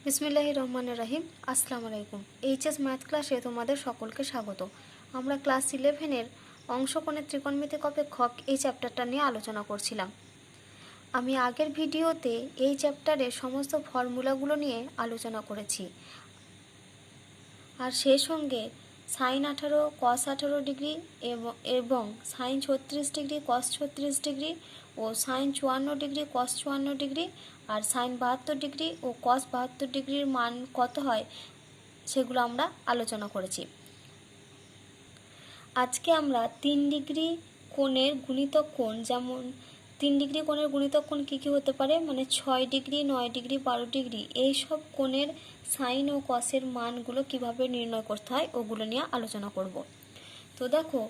বিসমিল্লাহির রহমানির রহিম। আসসালামু আলাইকুম। এইচএস ম্যাথ ক্লাসে তোমাদের সকলকে স্বাগত। আমরা ক্লাস 11-এর অংশকোণের ত্রিকোণমিতিক অপেক্ষক এই চ্যাপ্টারটা নিয়ে আলোচনা করছিলাম। আমি আগের ভিডিওতে এই চ্যাপ্টারের সমস্ত ফর্মুলাগুলো নিয়ে আলোচনা করেছি, আর সেই সঙ্গে সাইন 18 কস 18 ডিগ্রি এবং সাইন 36 ডিগ্রি কস 36 ডিগ্রি ও সাইন 54 ডিগ্রি কস 54 ডিগ্রি আর সাইন 72 ডিগ্রি ও কস 72 ডিগ্রির মান কত হয় সেগুলো আমরা আলোচনা করেছি। আজকে আমরা 3 ডিগ্রি কোণের গুণিতক কোণ, যেমন 3 ডিগ্রি কোণের গুণিতক কোণ কী কী হতে পারে, মানে 6 ডিগ্রি 9 ডিগ্রি 12 ডিগ্রি, এই সব কোণের সাইন ও কসের মানগুলো কিভাবে নির্ণয় করতে হয় ওগুলো নিয়ে আলোচনা করব। তো দেখো,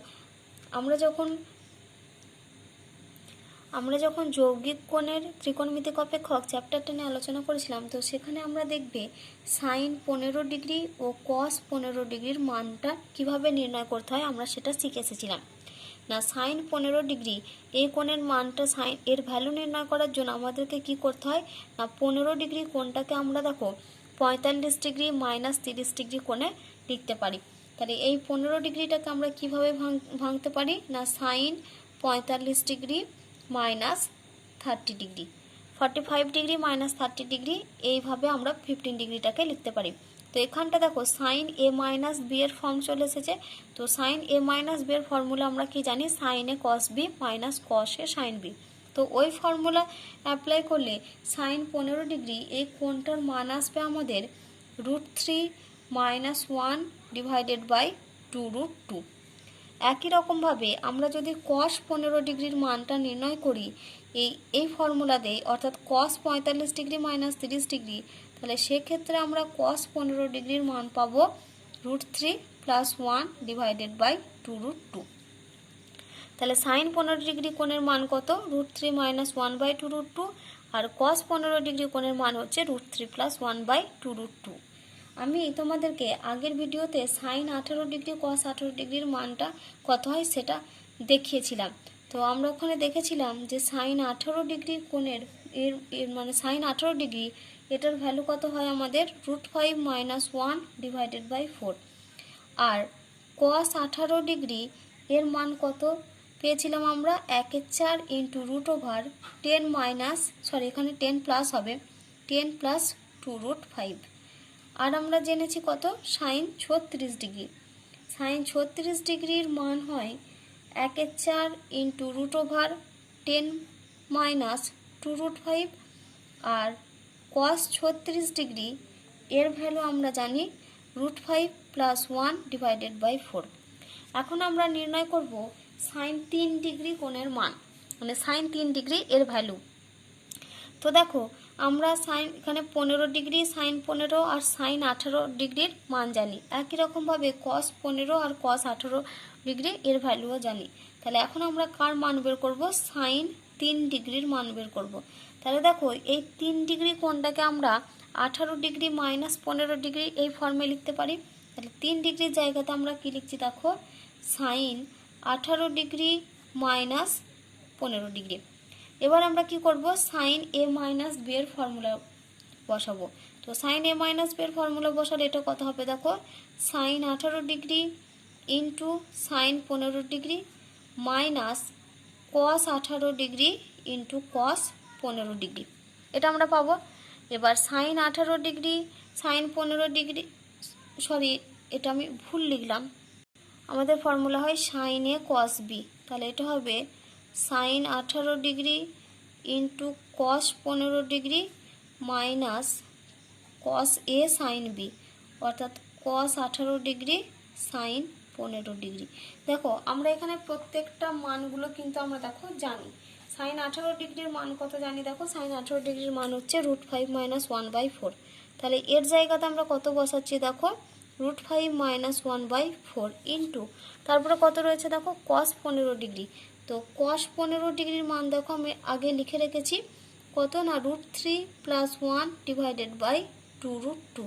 আমরা যখন যৌগিক কোণের ত্রিকোণমিতিক অপেক্ষক চ্যাপ্টারটা নিয়ে আলোচনা করেছিলাম, তো সেখানে আমরা দেখবে সাইন 15 ডিগ্রি ও কস 15 ডিগ্রির মানটা কিভাবে নির্ণয় করতে হয় আমরা সেটা শিখে এসেছিলাম। না, সাইন 15 ডিগ্রি এই কোণের মানটা এর ভ্যালু নির্ণয় করার জন্য আমাদেরকে কি করতে হয় না, 15 ডিগ্রি কোণটাকে আমরা দেখো 45 ডিগ্রি মাইনাস 30 ডিগ্রি কোণে লিখতে পারি। তাহলে এই 15 ডিগ্রিটাকে আমরা কিভাবে ভাঙতে পারি না, sine 45 degree minus 30 degree, 45 degree minus 30 degree, এইভাবে আমরা 15 ডিগ্রিটাকে লিখতে পারি। তো এখানটা দেখো সাইন এ মাইনাস বি এর ফর্ম চলে এসেছে। তো সাইন এ মাইনাস বি এর ফর্মুলা আমরা কি জানি, sine A cos B minus cos A sine B. তো ওই ফর্মুলা অ্যাপ্লাই করলে সাইন 15 ডিগ্রি এই কোণটার মান আসবে আমাদের √3 মাইনাস 1 ডিভাইডেড বাই 2√2। একই রকমভাবে আমরা যদি কস 15 ডিগ্রির মানটা নির্ণয় করি এই ফর্মুলা দিয়ে, অর্থাৎ কস 45 ডিগ্রি মাইনাস 30 ডিগ্রি, তাহলে সেক্ষেত্রে আমরা কস 15 ডিগ্রির মান পাবো √3 প্লাস 1 ডিভাইডেড বাই 2√2। তাহলে সাইন 15 ডিগ্রি কোণের মান কত, √3 মাইনাস 1 বাই 2√2, আর কস 15 ডিগ্রি কোণের মান হচ্ছে √3 প্লাস 1 বাই 2√2। আমি তোমাদেরকে আগের ভিডিওতে সাইন 18 ডিগ্রি কস 18 ডিগ্রির মানটা কত হয় সেটা দেখিয়েছিলাম। তো আমরা ওখানে দেখেছিলাম যে সাইন 18 ডিগ্রি কোণের এর মানে সাইন 18 ডিগ্রি এটার ভ্যালু কত হয় আমাদের √5 মাইনাস 1 ডিভাইডেড বাই 4, আর কস 18 ডিগ্রি এর মান কত পেয়েছিলাম আমরা 1/4 ইন্টু √10 মাইনাস এখানে 10 প্লাস হবে 10 প্লাস 2√5। আর আমরা জেনেছি কত, সাইন 36 ডিগ্রি, সাইন 36 ডিগ্রির মান হয় 1/4 ইন্টু √10 মাইনাস 2√5, আর কস 36 ডিগ্রি এর ভ্যালু আমরা জানি √5 প্লাস 1 ডিভাইডেড বাই 4। এখন আমরা নির্ণয় করব সাইন 3 ডিগ্রি কোণের মান, মানে সাইন 3 ডিগ্রি এর ভ্যালু। তো দেখো আমরা সাইন এখানে 15 ডিগ্রি সাইন 15 আর সাইন 18 ডিগ্রির মান জানি, একই রকমভাবে কস 15 আর কস 18 ডিগ্রি এর ভ্যালুও জানি। তাহলে এখন আমরা কার মান বের করব, সাইন 3 ডিগ্রির মান বের করব। তাহলে দেখো এই 3 ডিগ্রি কোণটাকে আমরা 18 ডিগ্রি মাইনাস 15 ডিগ্রি এই ফর্মে লিখতে পারি। তাহলে 3 ডিগ্রির জায়গাতে আমরা কি লিখছি দেখো, সাইন 18 ডিগ্রি মাইনাস 15 ডিগ্রি। এবার আমরা কি করব, সাইন এ মাইনাস বি এর ফর্মুলা বসাবো। তো সাইন এ মাইনাস বি এর ফর্মুলা বসালে এটা কত হবে দেখো, sine 18 degree into sine 15 degree minus cos 18 degree into cos 15 degree, এটা আমরা পাবো। এবার সাইন 18 ডিগ্রি সাইন 15 ডিগ্রি, এটা আমি ভুল লিখলাম, আমাদের ফর্মুলা হয় সাইন এ কস বি। তাহলে এটা হবে sine 18 degree into cos 15 degree minus cos A sine B, অর্থাৎ কস 18 ডিগ্রি সাইন 15 ডিগ্রি। দেখো আমরা এখানে প্রত্যেকটা মানগুলো কিন্তু আমরা দেখো জানি। সাইন 18 ডিগ্রির মান কত জানি, দেখো সাইন 18 ডিগ্রির মান হচ্ছে √5 মাইনাস 1 বাই 4। তাহলে এর জায়গাতে আমরা কত বসাচ্ছি দেখো, √5 মাইনাস 1 বাই 4 ইন্টু তারপরে কত রয়েছে দেখো কস 15 ডিগ্রি। তো কস 15 ডিগ্রির মান দেখো আমি আগে লিখে রেখেছি কত না, √3 plus 1 divided by 2√2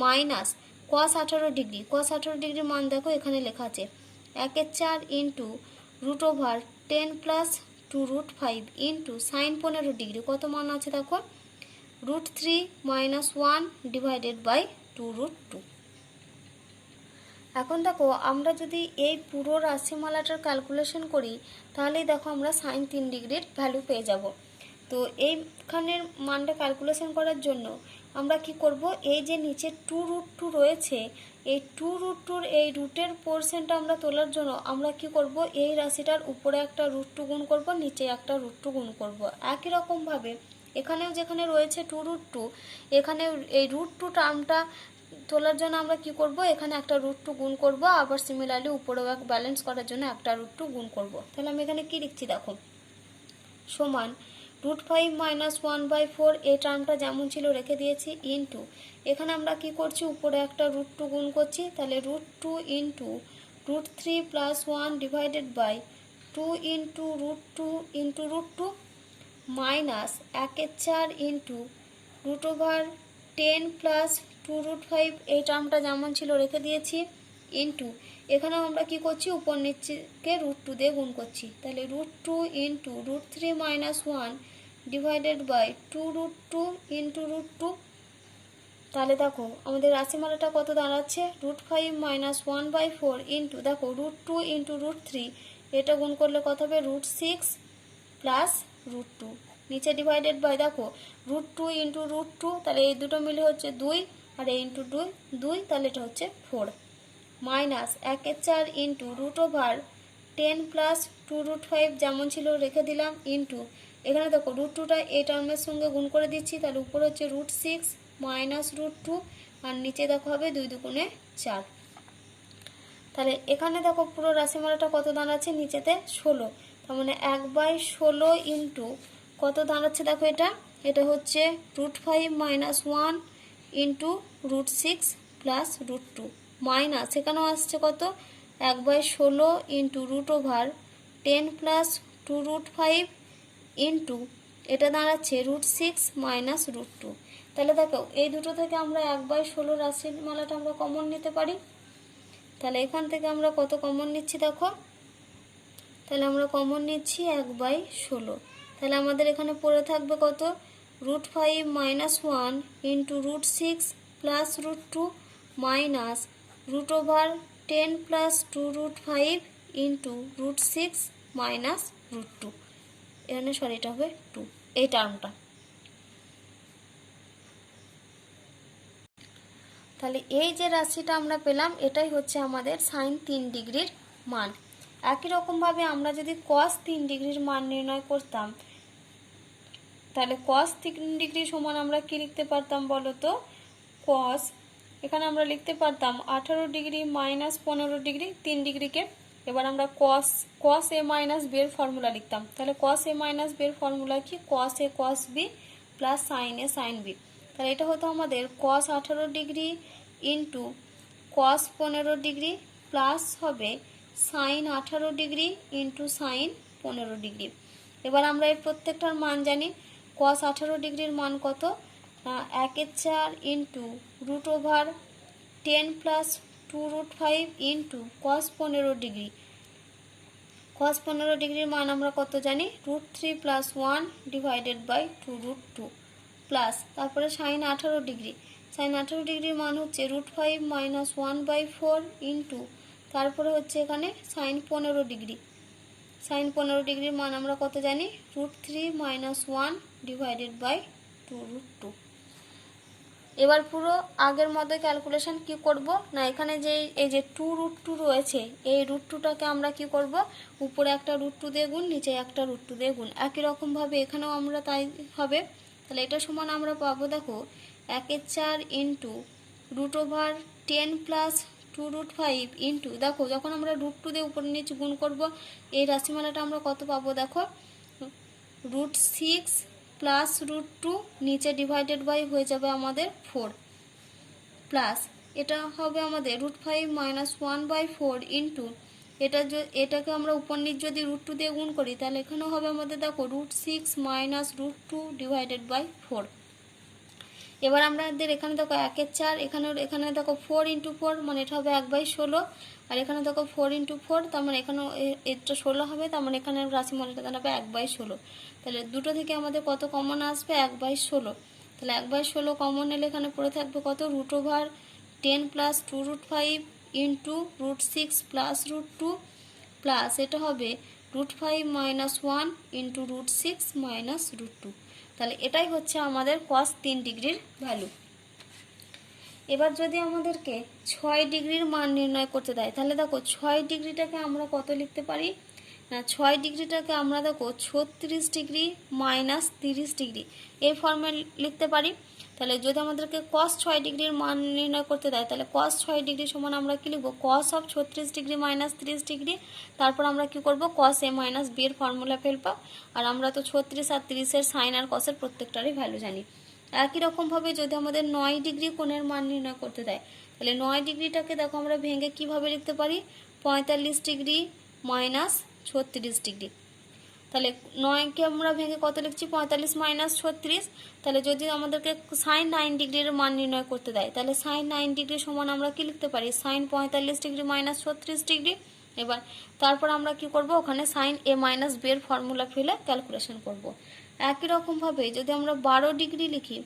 minus cos 18 degree, cos 18 ডিগ্রির মান দেখো এখানে লেখা আছে 1/4 into √10 plus 2√5 into sine 15 degree, কত মান আছে দেখো √3 - 1 ডিভাইডেড বাই 2√2। এখন দেখো আমরা যদি এই পুরো রাশিমালাটার ক্যালকুলেশন করি তাহলেই দেখো আমরা sin 3 ডিগ্রির ভ্যালু পেয়ে যাব। তো এইখানের মানটা ক্যালকুলেশন করার জন্য আমরা কি করব, এই যে নিচে 2√2 রয়েছে এই 2√2 এই রুটের পোরশনটা আমরা তোলার জন্য আমরা কি করব, এই রাশিটার উপরে একটা √2 গুণ করব, নিচে একটা √2 গুণ করব। একই রকমভাবে এখানেও যেখানে রয়েছে 2√2 এখানে এই √2 টার্মটা তোলার জন্য আমরা কি করব, এখানে একটা √2 গুণ করব, আবার সিমিলারলি উপরেও ব্যালেন্স করার জন্য একটা √2 গুণ করব। তাহলে আমি এখানে কি লিখছি দেখো, সমান √5 - 1/4 এই টার্মটা যেমন ছিল রেখে দিয়েছি, ইনটু এখানে আমরা কি করছি, উপরে একটা √2 গুণ করছি, তাহলে √2 into √3 + 1 divided by 2 into √2 into √2 minus 1/4 into √10 plus 2√5 এই টার্মটা যেমন ছিল রেখে দিয়েছি, ইনটু এখানেও আমরা কি করছি, উপর নিচেকে √2 দিয়ে গুণ করছি, তাহলে √2 ইনটু √3 - 1 ডিভাইডেড বাই 2√2 ইনটু √2। তাহলে দেখো আমাদের রাশিমালাটা কত দাঁড়াচ্ছে, √5 - 1/4 ইনটু দেখো √2 ইনটু √3 এটা গুণ করলে কত হবে, √6 প্লাস √2 নিচে ডিভাইডেড বাই দেখো √2 ইনটু √2, তাহলে এই দুটো মিলে হচ্ছে 2 আর এই ইনটু 2 তাহলে এটা হচ্ছে 4 মাইনাস 1/4 ইনটু √10 প্লাস 2√5 যেমন ছিল রেখে দিলাম, ইনটু এখানে দেখো √2টা এই টার্মের সঙ্গে গুণ করে দিচ্ছি, তাহলে উপরে হচ্ছে √6 মাইনাস √2 আর নিচে দেখো হবে 2 দুগুণে 4। তাহলে এখানে দেখো পুরো রাশিমালাটা কত দাঁড়াচ্ছে, নিচেতে 16, তার মানে 1/16 ইনটু কত দাঁড়াচ্ছে দেখো, এটা হচ্ছে √5 - 1 ইনটু √6 প্লাস √2 মাইনাস এখানেও আসছে কত, 1/16 ইনটু √10 প্লাস 2√5 ইনটু এটা দাঁড়াচ্ছে √6 মাইনাস √2। তাহলে দেখো এই দুটো থেকে আমরা 1/16 রাশির মালাটা আমরা কমন নিতে পারি। তাহলে এখান থেকে আমরা কত কমন নিচ্ছি দেখো, তাহলে আমরা কমন নিচ্ছি 1/16, তাহলে আমাদের এখানে পড়ে থাকবে কত, √5 - 1 into √6 plus √2 minus √10 plus 2√5 into √6 minus √2, এখানে সরি এটা হবে 2 এই টার্মটা। তাহলে এই যে রাশিটা আমরা পেলাম এটাই হচ্ছে আমাদের sin 3 ডিগ্রির মান। একই রকমভাবে আমরা যদি cos 3 ডিগ্রির মান নির্ণয় করতাম তাহলে cos 3 ডিগ্রি সমান আমরা কি লিখতে পারতাম বলো তো, cos এখানে আমরা লিখতে পারতাম 18 ডিগ্রি মাইনাস 15 ডিগ্রি 3 ডিগ্রিকে, এবার আমরা cos a মাইনাস b এর ফর্মুলা লিখতাম, তাহলে cos a মাইনাস b এর ফর্মুলা কি, cos a cos b plus sin a sin b, তাহলে এটা হতো আমাদের cos 18 degree into cos 15 degree plus হবে sin 18 degree into sin 15 degree. এবার আমরা এর প্রত্যেকটার মান জানি, cos 18 ডিগ্রির মান কত, 1/4 into √10 plus 2√5 into cos 15 degree, cos 15 ডিগ্রির মান আমরা কত জানি, √3 প্লাস 1 ডিভাইডেড বাই 2√2 প্লাস তারপরে sin 18 ডিগ্রি, sin 18 ডিগ্রির মান হচ্ছে √5 মাইনাস 1/4 ইন্টু তারপরে হচ্ছে এখানে sin 15 ডিগ্রি, sin 15 ডিগ্রির মান আমরা কত জানি, √3 মাইনাস 1 ডিভাইডেড বাই 2√2। এবার পুরো আগের মতো ক্যালকুলেশন কি করব না, এখানে যে এই যে 2√2 রয়েছে এই √2টাকে আমরা কি করব, উপরে একটা √2 দিয়ে গুণ, নিচে একটা √2 দিয়ে গুণ, একই রকমভাবে এখানেও আমরা তাই হবে। তাহলে এটা সমান আমরা পাবো দেখো 1/4 ইন্টু √10 প্লাস 2√5 ইন্টু দেখো যখন আমরা √2 দিয়ে উপরে নিচে গুণ করব এই রাশিমালাটা আমরা কত পাবো দেখো, √6 প্লাস √2 নিচে ডিভাইডেড বাই হয়ে যাবে আমাদের 4 প্লাস এটা হবে আমাদের √5 মাইনাস 1/4 ইন্টু এটাকে আমরা উপর নিচ যদি √2 দিয়ে গুণ করি তাহলে এখানেও হবে আমাদের দেখো √6 মাইনাস √2 ডিভাইডেড বাই 4। এবার আমাদের এখানে দেখো 1/4 এখানে দেখো 4 ইন্টু 4 মানে এটা হবে 1/16 আর এখানে দেখো 4 ইন্টু 4 তার মানে এখানে এটা 16 হবে, তার মানে এখানে রাশিমালাটা দাঁড়াবে 1/16। তাহলে দুটো থেকে আমাদের কত কমন আসবে, 1/16। তাহলে 1/16 কমন নিলে এখানে পড়ে থাকবে কত, √10 প্লাস 2√5 ইন্টু √6 প্লাস √2 প্লাস এটা হবে √5 মাইনাস 1 ইন্টু √6 মাইনাস √2। তাহলে এটাই হচ্ছে আমাদের cos 3 ডিগ্রির ভ্যালু। এবার যদি আমাদেরকে 6 ডিগ্রির মান নির্ণয় করতে দেয়, তাহলে দেখো 6 ডিগ্রিটাকে আমরা কত লিখতে পারি না, 6 ডিগ্রিটাকে আমরা দেখো 36 ডিগ্রি মাইনাস 30 ডিগ্রি এই ফর্মে লিখতে পারি। তাহলে যদি আমাদেরকে cos 6 ডিগ্রির মান নির্ণয় করতে দেয়, তাহলে cos 6 ডিগ্রি সমান আমরা কি লিখব, cos of 36 degree minus 30 degree, তারপর আমরা কি করব, cos a মাইনাস b এর ফর্মুলা ফেলবো। আর আমরা তো 36 আর 30 এর সাইন আর cos এর প্রত্যেকটারই ভ্যালু জানি। একই রকমভাবে যদি আমাদের 9 ডিগ্রি কোণের মান নির্ণয় করতে দেয়, তাহলে 9 ডিগ্রিটাকে দেখো আমরা ভেঙে কিভাবে লিখতে পারি, 45 ডিগ্রি মাইনাস 36 ডিগ্রি। তাহলে 9কে আমরা ভেঙে কত লিখছি, 45 মাইনাস 36। তাহলে যদি আমাদেরকে সাইন 9 ডিগ্রির মান নির্ণয় করতে দেয়, তাহলে সাইন 9 ডিগ্রি সমান আমরা কি লিখতে পারি, সাইন 45 ডিগ্রি মাইনাস 36 ডিগ্রি। এবার তারপর আমরা কি করব, ওখানে সাইন a মাইনাস b এর ফর্মুলা ফেলে ক্যালকুলেশন করব। একই রকমভাবে যদি আমরা 12 ডিগ্রি লিখি,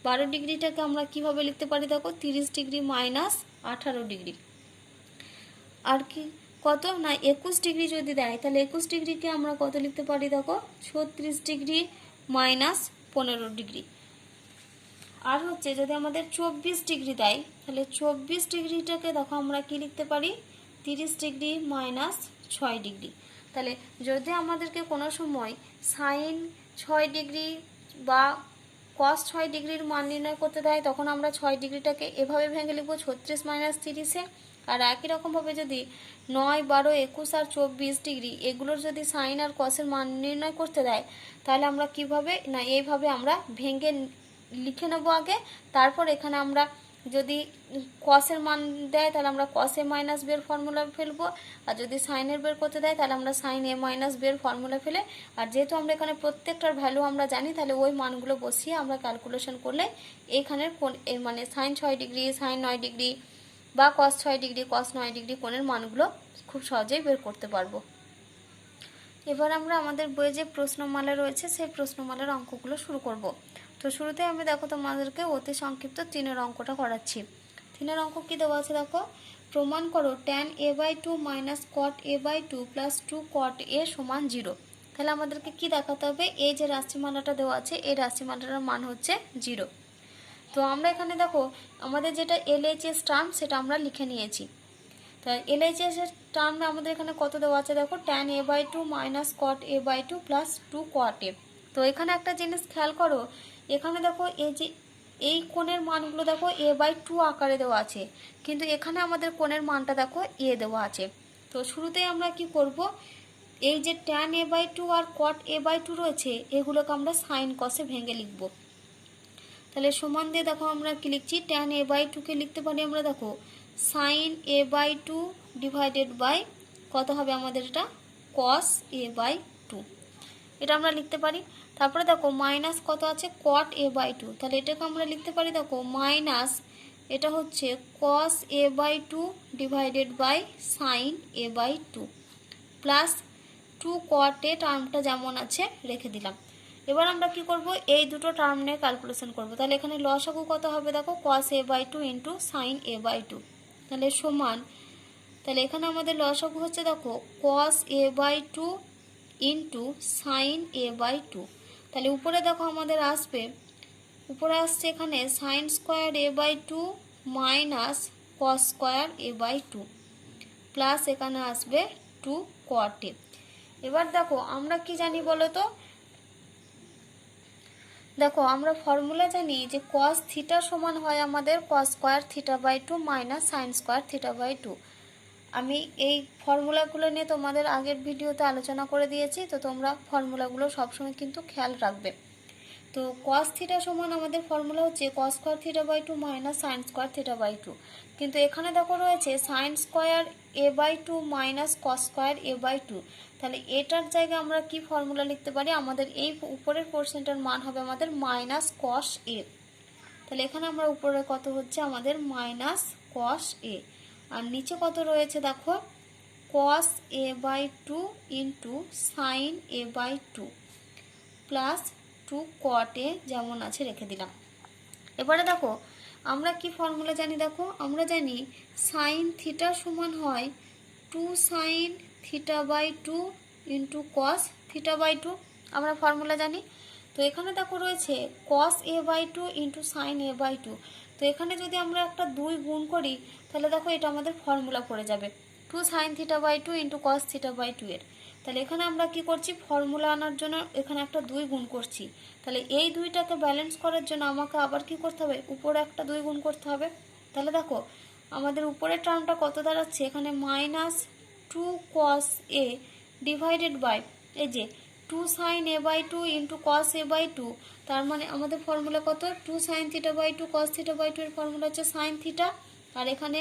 12 ডিগ্রিটাকে আমরা কিভাবে লিখতে পারি, দেখো 30 ডিগ্রি মাইনাস 18 ডিগ্রি। আর কি কত না 21 ডিগ্রি যদি দেয়, তাহলে 21 ডিগ্রিকে আমরা কত লিখতে পারি, দেখো 36 ডিগ্রি মাইনাস 15 ডিগ্রি। আর হচ্ছে যদি আমাদের 24 ডিগ্রি দেয়, তাহলে 24 ডিগ্রিটাকে দেখো আমরা কি লিখতে পারি, 30 ডিগ্রি মাইনাস 6 ডিগ্রি। তাহলে যদি আমাদেরকে কোনো সময় সাইন 6 ডিগ্রি বা cos 6 ডিগ্রির মান নির্ণয় করতে দেয়, তখন আমরা 6 ডিগ্রিটাকে এভাবে ভেঙে লিখব 36 মাইনাস 30-এ। আর একই রকমভাবে যদি 9, 12, 21 আর 24 ডিগ্রি এগুলোর যদি সাইন আর কসের মান নির্ণয় করতে দেয়, তাহলে আমরা কিভাবে না এইভাবে আমরা ভেঙে লিখে নেব আগে। তারপর এখানে আমরা যদি কসের মান দেয়, তাহলে আমরা cos a মাইনাস b এর ফর্মুলা ফেলবো। আর যদি সাইনের বের করতে দেয়, তাহলে আমরা সাইন a মাইনাস b এর ফর্মুলা ফেলে, আর যেহেতু আমরা এখানে প্রত্যেকটার ভ্যালু আমরা জানি, তাহলে ওই মানগুলো বসিয়ে আমরা ক্যালকুলেশন করলে এখানের কোন মানে সাইন 6 ডিগ্রি, সাইন 9 ডিগ্রি বা cos 6 ডিগ্রি, cos 9 ডিগ্রি কোণের মানগুলো খুব সহজেই বের করতে পারবো। এবার আমরা আমাদের বইয়ে যে প্রশ্নমালা রয়েছে সেই প্রশ্নমালার অঙ্কগুলো শুরু করব। তো শুরুতে আমি দেখো তোমাদেরকে অতি সংক্ষিপ্ত 3-এর অঙ্কটা করাচ্ছি। 3-এর অঙ্ক কি দেওয়া আছে দেখো, প্রমাণ করো tan a/2 minus cot a/2 plus 2 cot a সমান 0। তাহলে আমাদেরকে কি দেখাতে হবে, এই যে রাশিমালাটা দেওয়া আছে এই রাশিমালাটার মান হচ্ছে 0। তো আমরা এখানে দেখো আমাদের যেটা LHS টার্ম সেটা আমরা লিখে নিয়েছি। তাই LHS এর টার্মে আমাদের এখানে কত দেওয়া আছে দেখো, tan a/2 minus cot a/2 plus 2 cot a। তো এখানে একটা জিনিস খেয়াল করো, এখানে দেখো এই যে এই কোণের মানগুলো দেখো a/2 আকারে দেওয়া আছে, কিন্তু এখানে আমাদের কোণের মানটা দেখো a দেওয়া আছে। তো শুরুতেই আমরা কি করব, এই যে tan a/2 আর cot a/2 রয়েছে এগুলোকে আমরা সাইন কসে ভেঙে লিখব। তাহলে সমান দিয়ে দেখো আমরা কি লিখছি, tan a/2 কে লিখতে পারি আমরা দেখো সাইন a/2 ডিভাইডেড বাই কত হবে আমাদের এটা, cos a/2, এটা আমরা লিখতে পারি। তারপরে দেখো মাইনাস কত আছে, cot a/2, তাহলে এটাকে আমরা লিখতে পারি দেখো মাইনাস এটা হচ্ছে cos a/2 divided by sine a/2 plus 2 cot a টার্মটা যেমন আছে রেখে দিলাম। এবার আমরা কি করব, এই দুটো টার্ম নিয়ে ক্যালকুলেশন করব। তাহলে এখানে লসাগু কত হবে দেখো, cos a/2 into sign a/2, তাহলে সমান, তাহলে এখানে আমাদের লসাগু হচ্ছে দেখো cos a/2 into sign a/2। তাহলে উপরে দেখো আমাদের আসবে, উপরে আসছে এখানে sign square a/2 minus cos square a/2 plus এখানে আসবে 2 cot a। এবার দেখো আমরা কি জানি বলো তো, দেখো আমরা ফর্মুলা জানি যে cos থিটা সমান হয় আমাদের cos square θ/2 minus sine square θ/2। আমি এই ফর্মুলাগুলো নিয়ে তোমাদের আগের ভিডিওতে আলোচনা করে দিয়েছি, তো তোমরা ফর্মুলাগুলো সবসময় কিন্তু খেয়াল রাখবে। তো cos থিটা সমান আমাদের ফর্মুলা হচ্ছে cos square θ/2 minus sine square θ/2, কিন্তু এখানে দেখো রয়েছে sine square a/2 minus cos square a/2। তাহলে এটার জায়গায় আমরা কি ফর্মুলা লিখতে পারি, আমাদের এই উপরের পোর্শনটার মান হবে আমাদের মাইনাস cos a। তাহলে এখানে আমরা উপরে কত হচ্ছে আমাদের মাইনাস cos a, আর নিচে কত রয়েছে দেখো cos a/2 into sign a/2 plus 2 cot a যেমন আছে রেখে দিলাম। এবারে দেখো আমরা কি ফর্মুলা জানি, দেখো আমরা জানি সাইন থিটা সমান হয় 2 sin θ/2 ইন্টু কস θ/2, আমরা ফর্মুলা জানি। তো এখানে দেখো রয়েছে cos a/2 into sign a/2। তো এখানে যদি আমরা একটা 2 গুণ করি তাহলে দেখো এটা আমাদের ফর্মুলা পড়ে যাবে 2 sin θ/2 ইন্টু cos θ/2 এর। তাহলে এখানে আমরা কি করছি, ফর্মুলা আনার জন্য এখানে একটা 2 গুণ করছি। তাহলে এই 2টাকে ব্যালেন্স করার জন্য আমাকে আবার কি করতে হবে, উপরে একটা 2 গুণ করতে হবে। তাহলে দেখো আমাদের উপরের টার্মটা কত দাঁড়াচ্ছে, এখানে -2 cos a ডিভাইডেড বাই এই যে 2 sin a/2 into cos a/2। তার মানে আমাদের ফর্মুলা কত, 2 sin θ/2 cos θ/2 এর ফর্মুলা হচ্ছে sin θ। আর এখানে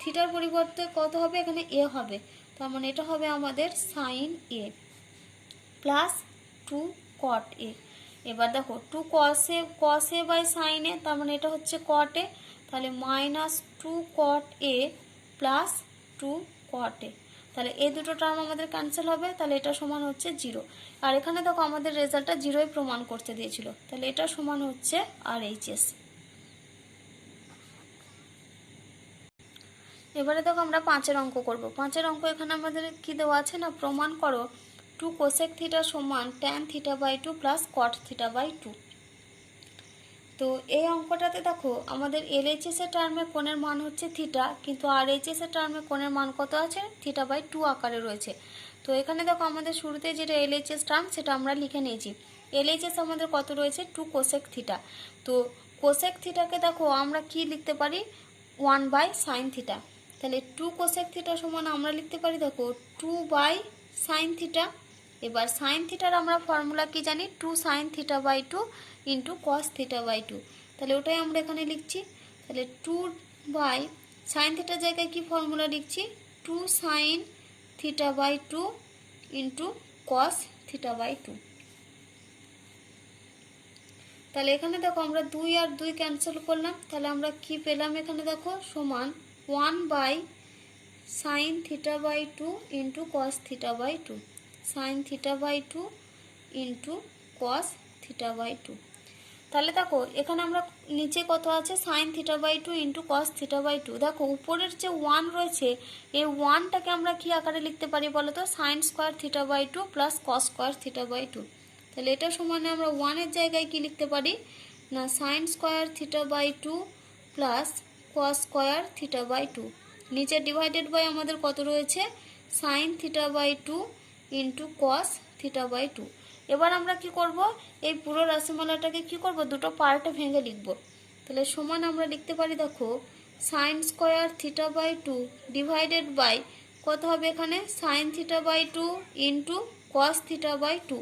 থিটার পরিবর্তে কত হবে, এখানে a হবে। তার মানে এটা হবে আমাদের sin a plus 2 cot a। এবার দেখো 2 cos a by sin a, তার মানে এটা হচ্ছে cot a। তাহলে -2 cot a plus 2 cot a। তাহলে এই দুটো টার্ম আমাদের ক্যান্সেল হবে, তাহলে এটা সমান হচ্ছে 0। আর এখানে দেখো আমাদের রেজাল্টটা 0ই প্রমাণ করতে দিয়েছিল, তাহলে এটা সমান হচ্ছে RHS। এবারে দেখো আমরা 5-এর অঙ্ক করব। 5-এর অঙ্ক এখানে আমাদের কি দেওয়া আছে না, প্রমাণ করো 2 cosec θ সমান tan θ/2 প্লাস cot θ/2। তো এই অঙ্কটাতে দেখো আমাদের LHS এর টার্মে কোণের মান হচ্ছে থিটা, কিন্তু RHS এর টার্মে কোণের মান কত আছে, θ/2 আকারে রয়েছে। তো এখানে দেখো আমাদের শুরুতে যেটা LHS টার্ম সেটা আমরা লিখে নিয়েছি। LHS আমাদের কত রয়েছে, 2 cosec θ। তো cosec θকে দেখো আমরা কি লিখতে পারি, 1/sin θ। তাহলে 2 cosec θ সমান আমরা লিখতে পারি দেখো 2/sin θ। এবার sin থিটার আমরা ফর্মুলা কি জানি, 2 sin θ/2 ইন্টু cos θ/2। তাহলে ওটাই আমরা এখানে লিখছি। তাহলে 2/sin থিটার জায়গায় কি ফর্মুলা লিখছি, 2 sin θ/2 ইন্টু cos θ/2। তাহলে এখানে দেখো আমরা 2 আর 2 ক্যান্সেল করলাম, তাহলে আমরা কি পেলাম, এখানে দেখো সমান 1/sin θ/2 into cos θ/2, sin θ/2 into cos θ/2। তাহলে দেখো এখানে আমরা নিচে কত আছে, sin θ/2 ইন্টু cos θ/2। দেখো উপরের যে 1 রয়েছে এই 1টাকে আমরা কি আকারে লিখতে পারি বলো তো, sin square θ/2 plus cos square θ/2। তাহলে এটা সমানে আমরা 1 এর জায়গায় কি লিখতে পারি না, sin square θ/2 plus cos square θ/2। নিচে ডিভাইডেড বাই আমাদের কত রয়েছে, sin θ/2 ইন্টু cos θ/2। এবার আমরা কি করব, এই পুরো রাশিমালাটাকে কি করব, দুটো পার্টে ভেঙে লিখব। তাহলে সমান আমরা লিখতে পারি দেখো sin স্কোয়ার θ/2 ডিভাইডেড বাই কত হবে, এখানে sin θ/2 ইন্টু cos θ/2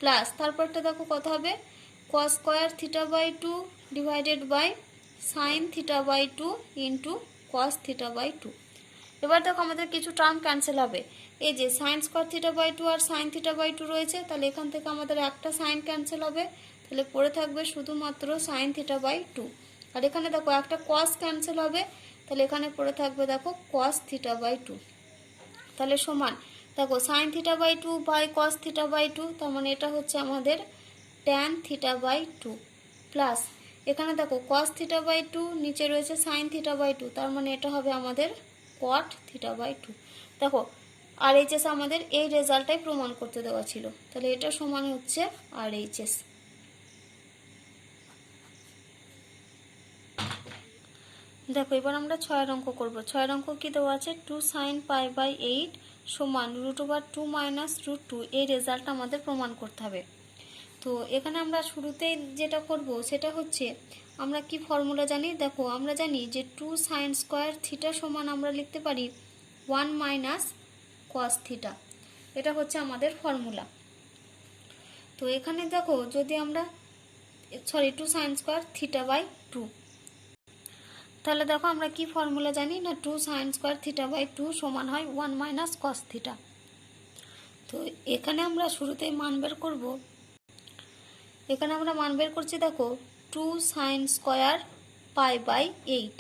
প্লাস তারপরটা দেখো কত হবে, cos square θ/2 divided by sin θ/2 into cos θ/2। এবার দেখো আমাদের কিছু টার্ম ক্যান্সেল হবে, এই যে sin স্কোয়ার θ/2 আর sin θ/2 রয়েছে, তাহলে এখান থেকে আমাদের একটা সাইন ক্যান্সেল হবে, তাহলে পড়ে থাকবে শুধুমাত্র sin θ/2। আর এখানে দেখো একটা cos ক্যান্সেল হবে, তাহলে এখানে পড়ে থাকবে দেখো cos θ/2। তাহলে সমান দেখো sin θ/2 বাই cos θ/2, তার মানে এটা হচ্ছে আমাদের tan θ/2 প্লাস এখানে দেখো cos θ/2 নিচে রয়েছে sin θ/2, তার মানে এটা হবে আমাদের cot θ/2। দেখো RHS আমাদের এই রেজাল্টটাই প্রমাণ করতে দেওয়া ছিল, তাহলে এটা সমান হচ্ছে RHS। দেখো এবার আমরা 6-এর অঙ্ক করব। 6-এর অঙ্ক কি দেওয়া আছে, 2 sin π/8 সমান √2 মাইনাস √2। এই রেজাল্টটা আমাদের প্রমাণ করতে হবে। তো এখানে আমরা শুরুতেই যেটা করব সেটা হচ্ছে আমরা কি ফর্মুলা জানি, দেখো আমরা জানি যে 2 sin স্কোয়ার থিটা সমান আমরা লিখতে পারি 1 মাইনাস cos থিটা, এটা হচ্ছে আমাদের ফর্মুলা। তো এখানে দেখো যদি আমরা 2 sin স্কোয়ার θ/2, তাহলে দেখো আমরা কি ফর্মুলা জানি না, 2 sin স্কোয়ার θ/2 সমান হয় 1 মাইনাস cos থিটা। তো এখানে আমরা শুরুতেই মান বের করব, এখানে আমরা মান বের করছি দেখো 2 sin স্কোয়ার π/8।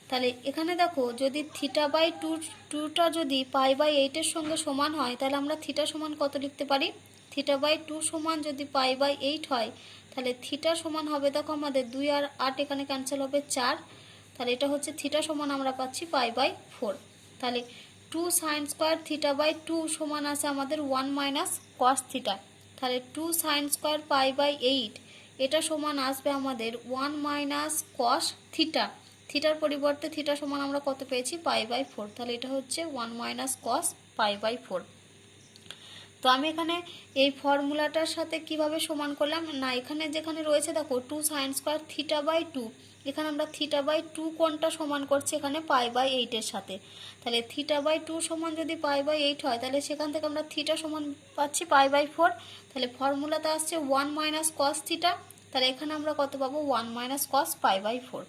তাহলে এখানে দেখো যদি θ/2টা যদি π/8 এর সঙ্গে সমান হয়, তাহলে আমরা থিটা সমান কত লিখতে পারি, θ/2 সমান যদি π/8 হয় তাহলে থিটা সমান হবে, দেখো আমাদের 2 আর 8 এখানে ক্যান্সেল হবে 4, তাহলে এটা হচ্ছে থিটা সমান আমরা পাচ্ছি π/4। তাহলে 2 sin স্কোয়ার থিটা বাই 2 সমান আছে আমাদের 1 মাইনাস কস থিটা। তাহলে 2 sin স্কোয়ার π/8 এটা সমান আসবে আমাদের 1 মাইনাস কস থিটা। থিটার পরিবর্তে থিটা সমান আমরা কত পেয়েছি π/4, তাহলে এটা হচ্ছে 1 মাইনাস কস π/4। তো আমি এখানে এই ফর্মুলাটার সাথে কিভাবে সমান করলাম না, এখানে যেখানে রয়েছে দেখো 2 sin স্কোয়ার থিটা বাই 2, এখানে আমরা থিটা বাই 2 কোণটা সমান করছি এখানে π/8 এর সাথে। তাহলে থিটা বাই 2 সমান যদি π/8 হয় তাহলে সেখান থেকে আমরা থিটা সমান পাচ্ছি π/4। তাহলে ফর্মুলাতে আসছে 1 মাইনাস কস থিটা, তাহলে এখানে আমরা কত পাবো 1 মাইনাস কস π/4।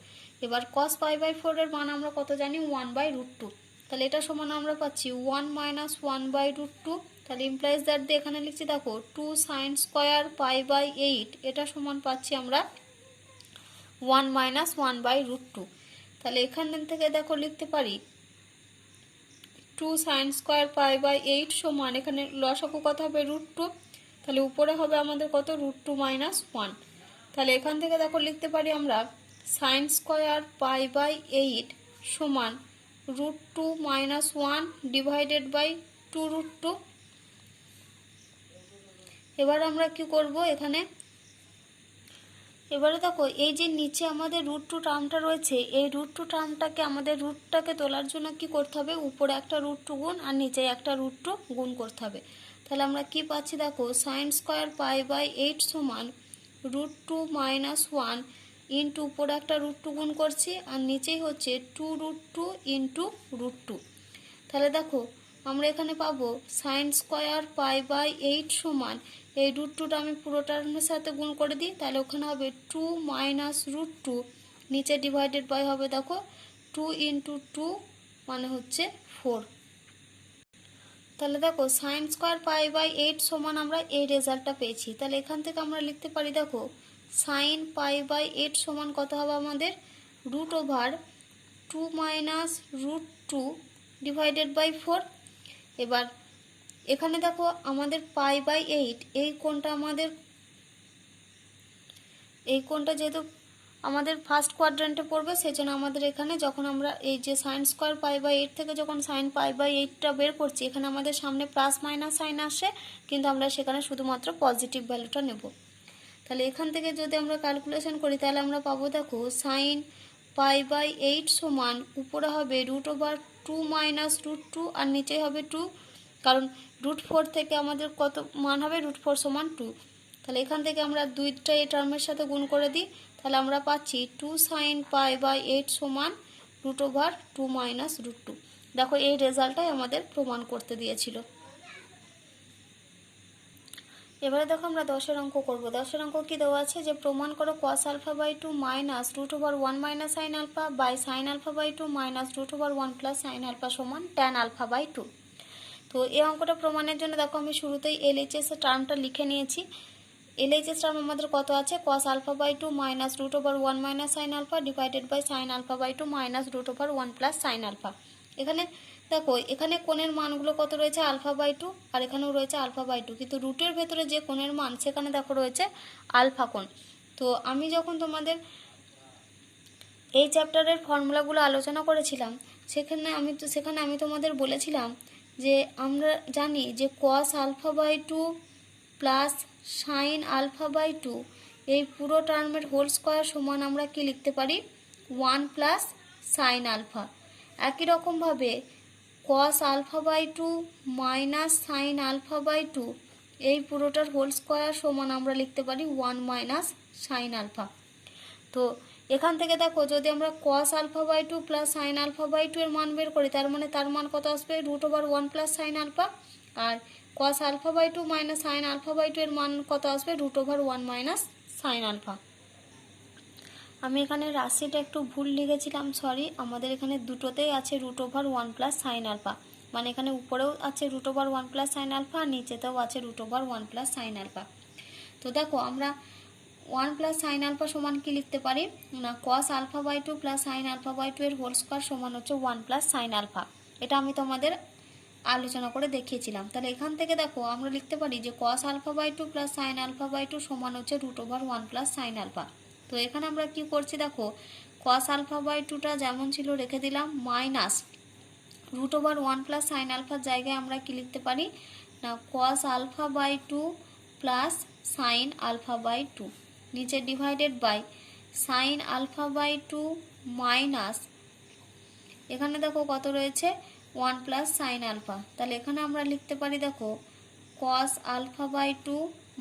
এবার কস π/4 এর মান আমরা কত জানি 1/√2, তাহলে এটা সমান আমরা পাচ্ছি 1 মাইনাস 1/√2। তাহলে ইমপ্লাইজ দ্যাট দিয়ে এখানে লিখছি দেখো 2 sin স্কোয়ার π/8 এটা সমান পাচ্ছি আমরা 1 মাইনাস 1/√2। তাহলে এখান থেকে দেখো লিখতে পারি 2 sin স্কোয়ার π/8 সমান, এখানে লসাগু কত হবে √2, তাহলে উপরে হবে আমাদের কত √2 মাইনাস 1। তাহলে এখান থেকে দেখো লিখতে পারি আমরা sin স্কোয়ার π/8 সমান √2 মাইনাস 1 ডিভাইডেড বাই 2√2। এবার আমরা কি করব এখানে, এবারে দেখো এই যে নিচে আমাদের √2 টার্মটা রয়েছে, এই √2 টার্মটাকে আমাদের রুটটাকে তোলার জন্য কি করতে হবে, উপরে একটা √2 গুণ আর নিচে একটা √2 গুণ করতে হবে। তাহলে আমরা কি পাচ্ছি দেখো sin স্কোয়ার π/8 সমান √2 মাইনাস 1 ইন্টু উপরে একটা √2 গুণ করছি আর নিচেই হচ্ছে 2√2 ইন্টু √2। তাহলে দেখো আমরা এখানে পাবো sin স্কোয়ার π/8 সমান, এই √2টা আমি পুরো টার্মের সাথে গুণ করে দিই, তাহলে ওখানে হবে 2 মাইনাস √2, নিচে ডিভাইডেড বাই হবে দেখো 2 ইন্টু 2 মানে হচ্ছে 4। তাহলে দেখো sin স্কোয়ার π/8 সমান আমরা এই রেজাল্টটা পেয়েছি। তাহলে এখান থেকে আমরা লিখতে পারি দেখো sin π/8 সমান কত হবে আমাদের √2 মাইনাস √2 ডিভাইডেড বাই 4। এবার এখানে দেখো আমাদের π/8 এই কোণটা যেহেতু আমাদের ফার্স্ট কোয়াড্রেন্টে পড়বে, সেজন্য আমাদের এখানে যখন আমরা এই যে sin স্কোয়ার π/8 থেকে যখন sin π/8টা বের করছি, এখানে আমাদের সামনে প্লাস মাইনাস সাইন আসে, কিন্তু আমরা সেখানে শুধুমাত্র পজিটিভ ভ্যালুটা নেব। তাহলে এখান থেকে যদি আমরা ক্যালকুলেশন করি তাহলে আমরা পাবো দেখো sin π/8 সমান উপরে হবে √2 মাইনাস √2 আর নিচে হবে 2, কারণ √4 থেকে আমাদের কত মান হবে √4 সমান 2। তাহলে এখান থেকে আমরা দুইটা এই টার্মের সাথে গুণ করে দিই, তাহলে আমরা পাচ্ছি 2 sin π/8 সমান √2 মাইনাস √2। দেখো এই রেজাল্টটাই আমাদের প্রমাণ করতে দিয়েছিল। এবারে দেখো আমরা 10-এর অঙ্ক করব। 10-এর অঙ্ক কি দেওয়া আছে যে প্রমাণ করো cos α/2 minus √1 minus sin α by sin α/2 minus √1 plus sin α সমান tan α/2। তো এই অঙ্কটা প্রমাণের জন্য দেখো আমি শুরুতেই LHS এর টার্মটা লিখে নিয়েছি। LHS টার্ম আমাদের কত আছে cos α/2 minus √1 minus sin α divided by sin α/2 minus √1 plus sin α। এখানে দেখো এখানে কোণের মানগুলো কত রয়েছে α/2 আর এখানেও রয়েছে α/2, কিন্তু রুটের ভেতরে যে কোণের মান সেখানে দেখো রয়েছে আলফা কোণ। তো আমি যখন তোমাদের এই চ্যাপ্টারের ফর্মুলাগুলো আলোচনা করেছিলাম সেখানে আমি তোমাদের বলেছিলাম যে আমরা জানি যে cos α/2 প্লাস sin α/2 এই পুরো টার্মের হোল স্কোয়ার সমান আমরা কি লিখতে পারি 1 প্লাস sin α। একই রকমভাবে cos α/2 মাইনাস sin α/2 এই পুরোটার হোল স্কোয়ার সমান আমরা লিখতে পারি 1 মাইনাস sin α। তো এখান থেকে দেখো যদি আমরা cos α/2 প্লাস sin α/2 এর মান বের করি, তার মানে তার মান কত আসবে √1 প্লাস sin α, আর cos α/2 মাইনাস sin α/2 এর মান কত আসবে √1 মাইনাস sin α। আমি এখানে রাশিটা একটু ভুল লিখেছিলাম, সরি, আমাদের এখানে দুটোতেই আছে √1 প্লাস sin α, মানে এখানে উপরেও আছে √1 প্লাস sin α আর নিচেতেও আছে √1 প্লাস sin α। তো দেখো আমরা 1 প্লাস sin α সমান কি লিখতে পারি না cos α/2 প্লাস sin α/2 এর হোল স্কোয়ার সমান হচ্ছে 1 প্লাস sin α। এটা আমি তোমাদের আলোচনা করে দেখিয়েছিলাম। তাহলে এখান থেকে দেখো আমরা লিখতে পারি যে cos alpha by two plus sine alpha by two সমান হচ্ছে √1 প্লাস সাইন আলফা। তো এখানে আমরা কি করছি দেখো, cos আলফা বাই টুটা যেমন ছিল রেখে দিলাম, মাইনাস √1 প্লাস সাইন আলফার জায়গায় আমরা কি লিখতে পারি না, cos alpha by two plus sine alpha by two, নিচে divided by sine alpha by two minus, এখানে দেখো কত রয়েছে 1 প্লাস সাইন আলফা। তাহলে এখানে আমরা লিখতে পারি দেখো cos alpha by two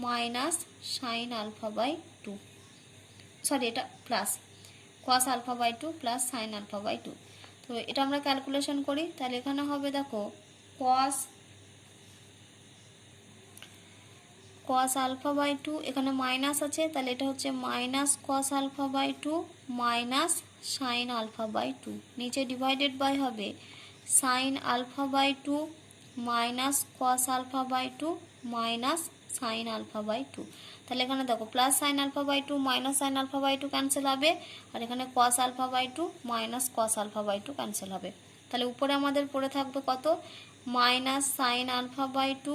minus sine alpha by two, sorry এটা plus cos alpha by two plus sine alpha by two. তো এটা আমরা ক্যালকুলেশন করি, তাহলে এখানে হবে দেখো cos আলফা বাই টু, এখানে মাইনাস আছে, তাহলে এটা হচ্ছে minus cos alpha by two minus sine alpha by two, নিচে ডিভাইডেড বাই হবে sine alpha by two minus cos alpha by two minus sine alpha by two. তাহলে এখানে দেখো plus sine alpha by two minus sine alpha by two cancel হবে, আর এখানে cos alpha by two minus cos alpha by two cancel হবে। তাহলে উপরে আমাদের পড়ে থাকবে কত, minus sine alpha by two,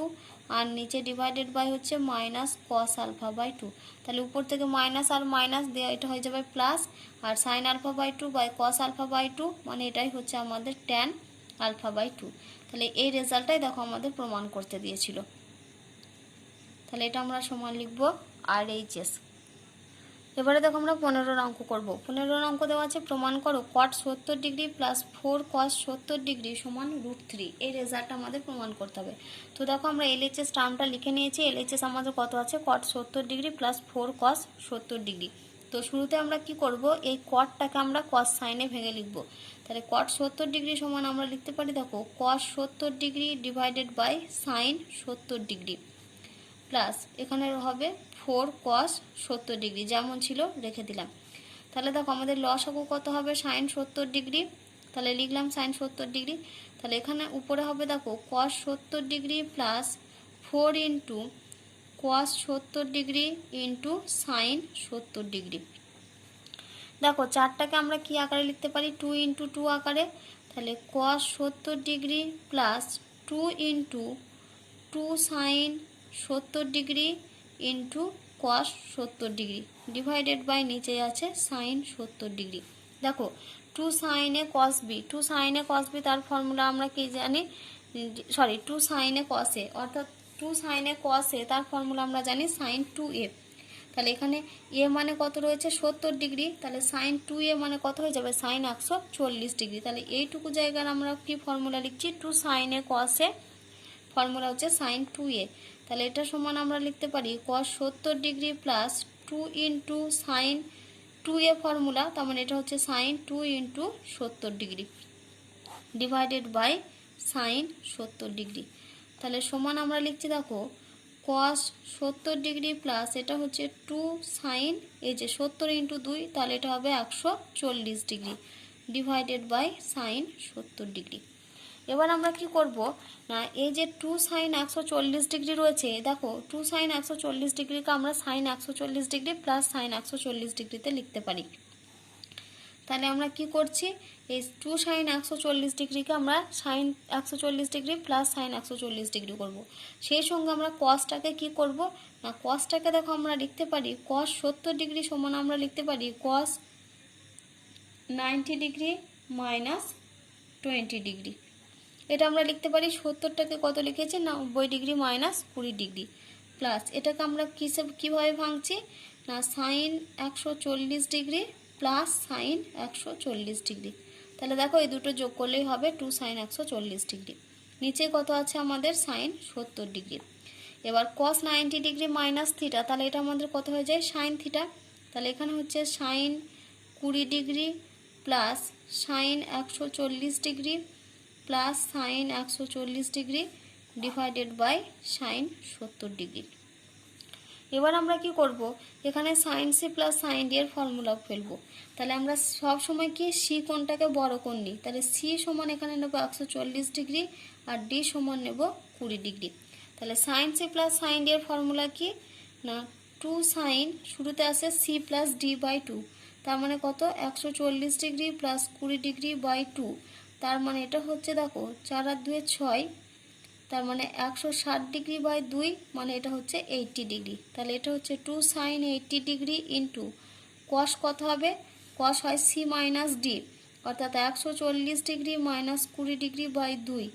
আর নিচে ডিভাইডেড বাই হচ্ছে minus cos alpha by two. তাহলে উপর থেকে মাইনাস আর মাইনাস দিয়ে এটা হয়ে যাবে প্লাস, আর sine alpha by two by cos alpha by two মানে এটাই হচ্ছে আমাদের ট্যান আলফা বাই টু। তাহলে এই রেজাল্টটাই দেখো আমাদের প্রমাণ করতে দিয়েছিল। তাহলে এটা আমরা সমান লিখব RHS। এবারে দেখো আমরা 15 অঙ্ক করব। 15 অঙ্ক দেওয়া আছে, প্রমাণ করো cot 70 degree plus 4 cos 70 degree সমান √3। এই রেজাল্টটা আমাদের প্রমাণ করতে হবে। তো দেখো আমরা LHS টার্মটা লিখে নিয়েছি। LHS আমাদের কত আছে, cot 70 degree plus 4 cos 70 degree. তো শুরুতে আমরা কি করব, এই কটটাকে আমরা cos সাইনে ভেঙে লিখব। তাহলে cot 70 ডিগ্রি সমান আমরা লিখতে পারি দেখো cos 70 degree divided by sine 70 degree plus এখানে হবে 4 cos 70 ডিগ্রি, যেমন ছিল রেখে দিলাম। তাহলে দেখো আমাদের লসাগু কত হবে, সাইন 70 ডিগ্রি, তাহলে লিখলাম সাইন 70 ডিগ্রি। তাহলে এখানে উপরে হবে দেখো cos 70 degree plus 4 into cos 70 degree into sign 70 degree. দেখো চারটাকে আমরা কি আকারে লিখতে পারি, 2 ইন্টু 2 আকারে। তাহলে cos 70 degree plus 2 into 2 sine 70 degree into cos 70 degree divided by নিচে আছে সাইন 70 ডিগ্রি। দেখো 2 সাইনে cos b, 2 সাইনে cos b তার ফর্মুলা আমরা কি জানি, সরি 2 সাইনে cos a, অর্থাৎ 2 সাইনে cos a তার ফর্মুলা আমরা জানি সাইন 2a। তাহলে এখানে a মানে কত রয়েছে 70 ডিগ্রি, তাহলে সাইন 2a মানে কত হয়ে যাবে সাইন 140 ডিগ্রি। তাহলে এইটুকু জায়গার আমরা কি ফর্মুলা লিখছি, 2 সাইনে cos a ফর্মুলা হচ্ছে সাইন 2a। তাহলে এটা সমান আমরা লিখতে পারি cos 70 degree plus 2 into sine 2a formula, তার মানে এটা হচ্ছে sine 2 into 70 degree divided by sine 70 degree. তাহলে সমান আমরা লিখছি দেখো cos 70 ডিগ্রি প্লাস এটা হচ্ছে 2 সাইন, এই যে 70 ইন্টু 2 তাহলে এটা হবে 140 degree divided by sine 70 degree. এবার আমরা কি করব না, এই যে 2 সাইন 140 ডিগ্রি রয়েছে, দেখো 2 সাইন 140 ডিগ্রিকে আমরা সাইন 140 ডিগ্রি প্লাস সাইন 140 ডিগ্রিতে লিখতে পারি। তাহলে আমরা কি করছি, এই 2 সাইন 140 ডিগ্রিকে আমরা sine 140 degree plus sine 140 degree করব। সেই সঙ্গে আমরা কসটাকে কি করব না, কসটাকে দেখো আমরা লিখতে পারি cos 70 ডিগ্রি সমান আমরা লিখতে পারি cos 90 ডিগ্রি মাইনাস 20 ডিগ্রি। এটা আমরা লিখতে পারি 70টাকে কত লিখেছি, 90 ডিগ্রি মাইনাস 20 ডিগ্রি প্লাস এটাকে আমরা কীভাবে ভাঙছি না, sine 140 degree plus sine 140 degree. তাহলে দেখো এই দুটো যোগ করলেই হবে 2 সাইন 140 ডিগ্রি। নিচে কত আছে আমাদের সাইন 70 ডিগ্রি। এবার cos 90 ডিগ্রি মাইনাস থিটা, তাহলে এটা আমাদের কত হয়ে যায় সাইন থিটা। তাহলে এখানে হচ্ছে sine 20 degree plus sine 140 degree plus sine 140 degree divided by sine 70 degree. এবার আমরা কি করব, এখানে sine C plus sine D এর ফর্মুলা ফেলবো। তাহলে আমরা সব সময় কি সি কোণটাকে বড় কোণ নিই, তাহলে সি সমান এখানে নেব 140 ডিগ্রি আর ডি সমান নেব 20 ডিগ্রি। তাহলে sine C plus sine D এর ফর্মুলা কি না, 2 সাইন শুরুতে আসে সি প্লাস ডি বাই 2, তার মানে কত 140 ডিগ্রি প্লাস 20 ডিগ্রি বাই 2, তার মানে এটা হচ্ছে দেখো 4 আর 2 6, তার মানে 160 বাই 2 মানে এটা হচ্ছে 80°। তাহলে এটা হচ্ছে 2 sin 80° ইন্টু কস কত হবে, কস হয় সি মাইনাস ডি, অর্থাৎ 140° মাইনাস 20° বাই 2,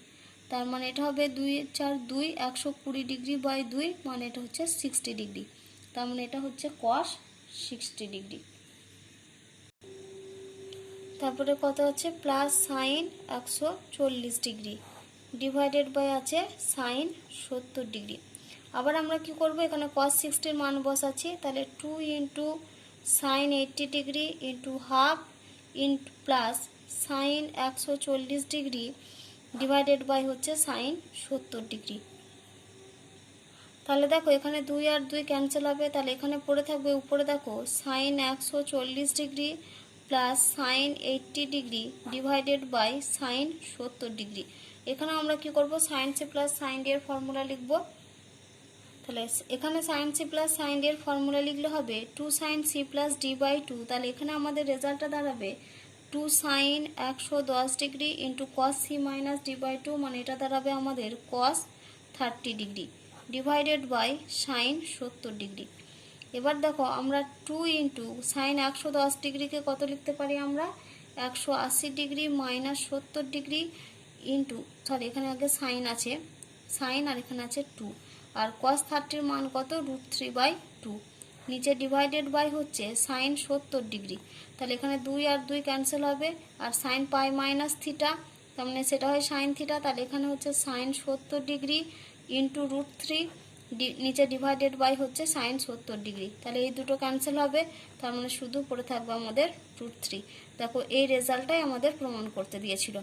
তার মানে এটা হবে 2 4 2 120° বাই 2 মানে এটা হচ্ছে 60°। তার মানে এটা হচ্ছে কস 60°। তারপরে কত আছে প্লাস সাইন 140° ডিভাইডেড বাই আছে সাইন 70°। আবার আমরা কি করব, এখানে cos 60 এর মান বসাচ্ছি, তাহলে 2 into sine 80° into half into plus sine 140° divided by হচ্ছে সাইন 70°। তাহলে দেখো এখানে 2 আর 2 ক্যান্সেল হবে, তাহলে এখানে পড়ে থাকবে উপরে দেখো sine 140° plus sine 80° divided by sine 70°। এখানে আমরা কি করব, sine C plus sine D এর ফর্মুলা লিখব। তাহলে এখানে sine C plus sine D এর ফর্মুলা লিখলে হবে 2 sine C plus D by 2। তাহলে এখানে আমাদের রেজাল্টটা দাঁড়াবে 2 sine 110° into cos C minus D by 2 মানে এটা দাঁড়াবে আমাদের কস 30° ডিভাইডেড বাই সাইন 70°। এবার দেখো আমরা 2 ইন্টু সাইন 110°কে কত লিখতে পারি আমরা, 180° মাইনাস 70° ইন্টু, সরি এখানে আগে সাইন আছে, সাইন আর এখানে আছে 2, আর কস 30 মান কত √3/2, নিচে ডিভাইডেড বাই হচ্ছে সাইন 70°। তাহলে এখানে 2 আর 2 ক্যান্সেল হবে, আর সাইন পাই মাইনাস থিটা, তার মানে সেটা হয় সাইন থিটা। তাহলে এখানে হচ্ছে সাইন 70° ইন্টু √3, নিচে ডিভাইডেড বাই হচ্ছে সাইন 70°। তাহলে এই দুটো ক্যান্সেল হবে, তার মানে শুধু পড়ে থাকবে আমাদের √3। দেখো এই রেজাল্টটাই আমাদের প্রমাণ করতে দিয়েছিল।